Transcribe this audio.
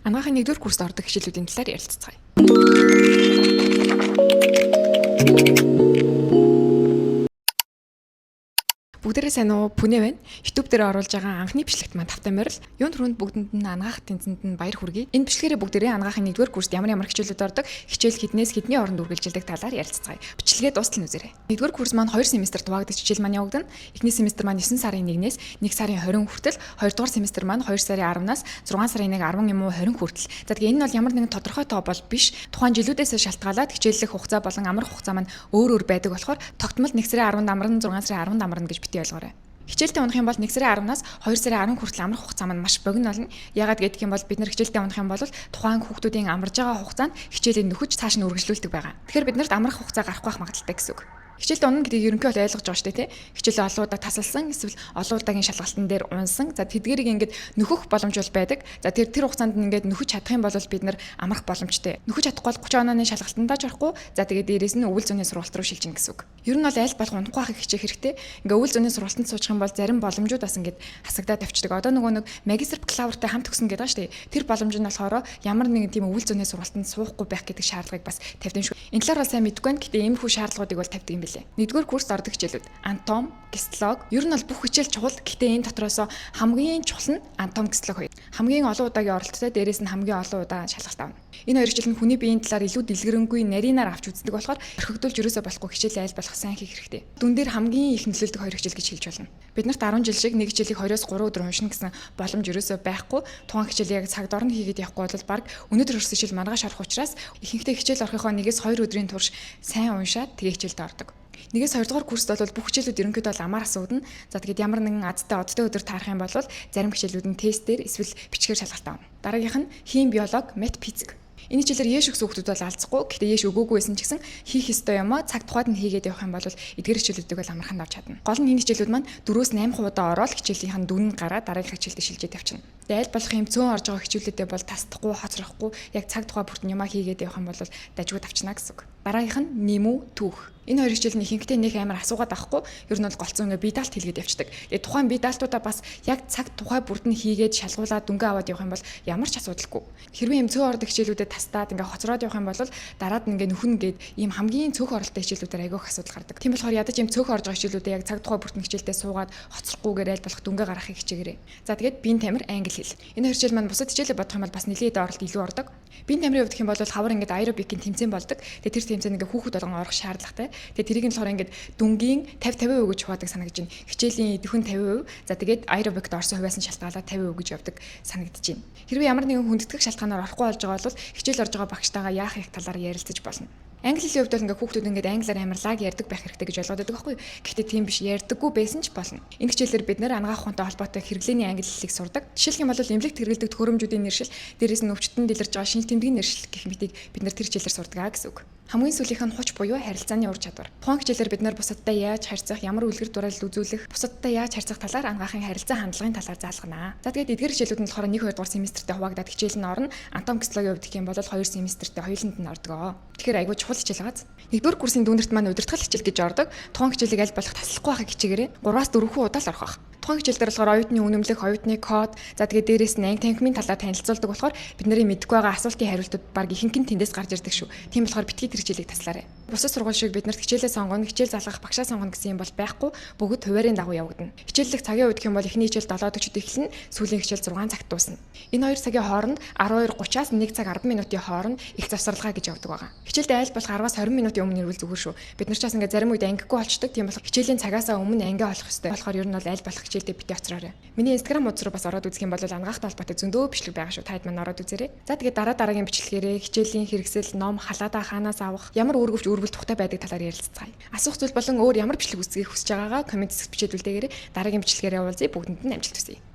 Анагаахын 1-р курст ордог хичээлүүдийн талаар ярилцгаая. Бүгдээрээ сайн уу? Пүнэ байна. YouTube дээр оруулж байгаа анхны бичлэгт маань тавтай морил. Юунд түрүүнд бүгдэнд нь анагаах тэнцэнд нь баяр хүргэе. Энэ бичлэгээрээ бүгдээрээ анагаахын 1-р курст ямар хичээлүүд ордог, хичээл хэднээс хэдний хооронд үргэлжилдэг талаар ярилцгаая. Бичлэгээ дуустал нь үзээрэй. 1-р курс маань 2 семестрт хуваагдаж хичээл маань явагдана. Эхний семестр маань 9 сарын 1-ээс 1 сарын 20 хүртэл, 2-р семестр маань 2 сарын 10-наас 6 сарын 1 10 юм уу 20 хүртэл. За тэгээ энэ нь бол ямар нэгэн тодорхой тоо бол биш. Тухайн жилүүдээс шалтгаалаад хичээллэх хугацаа болон амрах хугацаа маань өөр байдаг болохоор тогтмол 1 сарын 10-нд амарна, 6 сарын 10-нд амарна гэж бити ойлгоорой. Хичээлдээ унах юм бол 1 сарын 10-наас 2 сарын 10 хүртэл амрах хугацаа маань маш богино болно. Яагаад гэдэг юм бол бид нар хичээлдээ унах юм бол тухайн хүүхдүүдийн амарж байгаа хугацаанд хичээлийг нөхөж цааш нь үргэлжлүүлдэг байгаа. Тэгэхээр бид нарт амрах хугацаа гарахгүй байх магадaltaй гэсэн үг. Хичээлд унах гэдгийг ерөнхийдөө бол ойлгож байгаа шүү дээ, тий. Хичээлээ олон удаа тасалсан, эсвэл олон удаагийн шалгалтын дээр унсан. За тэдгэрийг ингээд нөхөх боломж бол байдаг. За тэр хугацаанд ингээд нөхөж чадах юм бол бид нар амрах боломжтой. Нөхөж чадахгүй бол 30 онооны шалгалтандаа ч орохгүй. За тэгээд дээрээс нь өвөл зүйн сургалт руу шилжинэ гэсэн үг. Ер нь бол аль болох унахгүй байхыг хичээх хэрэгтэй. Ингээд өвөл зүйн сургалтанд суучих юм бол зарим боломжууд бас ингээд хасагдаад тавьчихдаг. Одоо нөгөө нэг магистр бакалавртай хамт төгсөн гэдэг ба шүү дээ. Тэр боломж нь болохоор ямар нэгэн тийм өвөл зүйн сургалтанд суухгүй байх гэдэг шаардлагыг бас тавьдаг шүү. Энэ талаар бол сайн мэдгүй байна. Гэтэ иймэрхүү шаардлагуудыг бол тавьдаг юм билээ. 1-р курст ордог хичээлүүд анатом, гистолог. Ер нь бол бүх хичээл чухал. Гэтэ энэ дотроос хамгийн чухал нь анатом, гистолог хоёр. Хамгийн олон удаагийн оролттой, дээрээс нь хамгийн олон удаа шалгалт авна. Энэ хоёр хичээл нь хүний биеийн талаар илүү дэлгэрэнгүй нарийнаар авч үздэг болохоор орхигдуулж ерөөсөө болохгүй хичээлээ аль болох сайн хийх хэрэгтэй. Дүн дээр хамгийн их нөлөөлдөг хоёр хичээл гэж хэлж болно. Бид нарт 10 жил шиг нэг хичээлийг 2-оос 3 өдөр уншина гэсэн боломж ерөөсөө байхгүй. Тухайн хичээлийг яг цаг дорн хийгээд явахгүй бол баг өнөөдөр хүрсэн хичээл маргааш орох учраас ихэнхдээ хичээл орохынхоо 1-2 өдрийн турш сайн уншаад тэгээ хичээлд ордог. 1-2 дугаар курст бол бүх хичээлүүд ерөнхийдөө бол амар асуудна. За тэгээд ямар нэгэн азтай одтой өдөр таарах юм бол зарим хичээлүүд нь тестээр эсвэл бичгээр шалгалт авна. Дараагийнх нь хим, биолог, мат, физик. Энэ хичээлээр яэш өгсөн хүүхдүүд бол алдахгүй. Гэхдээ яэш өгөөгүй байсан ч гэсэн хийх ёстой юм а цаг тухайд нь хийгээд явах юм бол эдгээр хичээлүүдийг бол амархан авч чадна. Гол нь энэ хичээлүүд маань 4-8 удаа ороод хичээлийн дүн гараад дараагийн хичээлдээ шилжиж явчихна. Тэгээд аль болох юм цөөн орж байгаа хичээлүүдээ бол тасдахгүй, хоцрохгүй яг цаг тухай бүртэн юмаа хийгээд явах юм бол дажгүй тавчна гэсэн үг. Дараагийнх нь нэмүү, түүх. Энэ хоёр хичээл нь ихэнхдээ нэг амар асуугаад авахгүй. Ер нь бол голцоо ингээ бие даалт хийгээд явчихдаг. Тэгээд тухайн бие даалтуудаа бас яг цаг тухай бүртэн хийгээд шалгуулаад дүнгээ аваад явах юм бол ямар ч асуудалгүй. Хэрвээ юм цөөн ордог хичээлүүдэд тастаад ингээ хоцроод явах юм бол дараад нь ингээ нөхөн гээд ийм хамгийн цөөхөн оролттой хичээлүүдээр айгүйх асуудал гардаг. Тийм болохоор ядаж ийм цөөхөн орж байгаа хичээлүүдээ яг цаг тухай бүртэн хичээлдээ суугаад хоцрохгүйгээр аль болох дүнгээ гаргахыг хичээгээрэй. За тэгээд биеийн тамир, англи хэл. Энэ хоёр хичээл маань бусад хичээлээ бодох юм бол бас нэлээд оролт илүү ордог. Биеийн тамирын хувьд гэх юм бол хавар ингээ аэробикийн тэмцээн болдог. Тэгээд тэр тэмцээнд ингээ хүүхэд болгон орох шаардлагатай. Тэгээд тэрийг нь болохоор ингээд дүнгийн 50% гэж хуваадаг санагдаж байна. Хичээлийн идэвхэн 50%. За тэгээд аэробикт орсон хувьяас нь шалтгаалаад 50% гэж явдаг санагдаж байна. Хэрвээ ямар нэгэн хүндэтгэх шалтгаанаар орохгүй болж байгаа бол хичээл орж байгаа багштайгаа яах их талаар ярилцаж болно. Англи хэлний хувьд бол ингээ хүүхдүүд ингээд англиар амарлаг ярьдаг байх хэрэгтэй гэж ойлгоод байдаг байхгүй. Гэхдээ тийм биш, ярьдаггүй байсан ч болно. Энэ хичээлээр бид нэр анагаах ухаантай холбоотой хэрэглээний англи хэлийг сурдаг. Жишээлх юм бол эмнэлэгт хэрэглэдэг төхөөрөмжүүдийн нэршил, дээрээс нь өвчтөнд дэлгэрж байгаа шинж тэмдгийн нэршил гэх мэтийг бид нар тэр хичээлээр сурдаг гэсэн үг. Хамгийн сүүлийнх нь хуч буюу харилцааны ур чадвар. Тухайн хичээлээр бид нар бусадтай яаж харьцах, ямар үлгэр дуурайлал үзүүлэх, бусадтай яаж харьцах талаар анагаахын харилцаа хандлагын талаар заалгана. За тэгээд эдгээр хичээлүүд нь болохоор 1-2 дугаар семестртээ хуваагдаад хичээл нь орно. Анатом, гистологийн хувьд гэх юм бол 2 семестртээ хоёуланд нь ордог. Тэгэхээр айгүй чухал хичээл байгааз. 1-р курсын дүндэрт маань удирдгал хичээл гэж ордог. Тухайн хичээлийг аль болох таслахгүй байхыг хичээгээрэй. 3-4 удаа л орох байх. Тухайн хичээл дээр болохоор оюутны үнэмлэх, оюутны код, за тэгээд дээрээс нь анги танхимын талаар танилцуулдаг болохоор бидний мэдгүй байгаа асуултын хариултууд баг ихэнх нь тэндээс гарч ирдэг шүү. Тийм болохоор битгий тэр хичээлийг таслаарай. Бусад сургууль шиг биднэрт хичээлээ сонгоно, хичээл залгах, багшаа сонгоно гэсэн юм бол байхгүй. Бүгд хуваарийн дагуу явагдана. Хичээллэх цагийн үед гэх юм бол эхний хичээл 7:40-д эхэлнэ, сүүлийн хичээл 6 цагт дуусна. Энэ 2 цагийн хооронд 12:30-аас 1 цаг 10 минутын хооронд их завсралгаа гэж явдаг байгаа. Хичээлдээ аль болох 10-аас 20 минутын өмнө ирвэл зүгээр шүү. Бид нар ч бас ингээ зарим үед ангигүй болчдөг. Тийм болохоор хичээлийн цагаасаа өмнө анги олох ёстой. Болохоор ер нь бол аль болох хичээлдээ бити оцроорой. Миний Instagram хуудас руу бас ороод үзэх юм бол анагаахтай холбоотой зөндөө бичлэг байгаа шүү. Таад маань ороод үзээрэй. За тэгээд дараагийн бичлэгээрээ хичээлийн хэрэгсэл, ном, халаадаа хаанаас авах, ямар үүргэвч өрбөл тухтай байдаг талаар ярилцгаая. Асуух зүйл болон өөр ямар бичлэг үзхийг хүсэж байгаагаа комент бичээд үлдээгээрэй. Дараагийн бичлэгээрээ уулзъя. Бүгдэнд нь амжилт хүсье.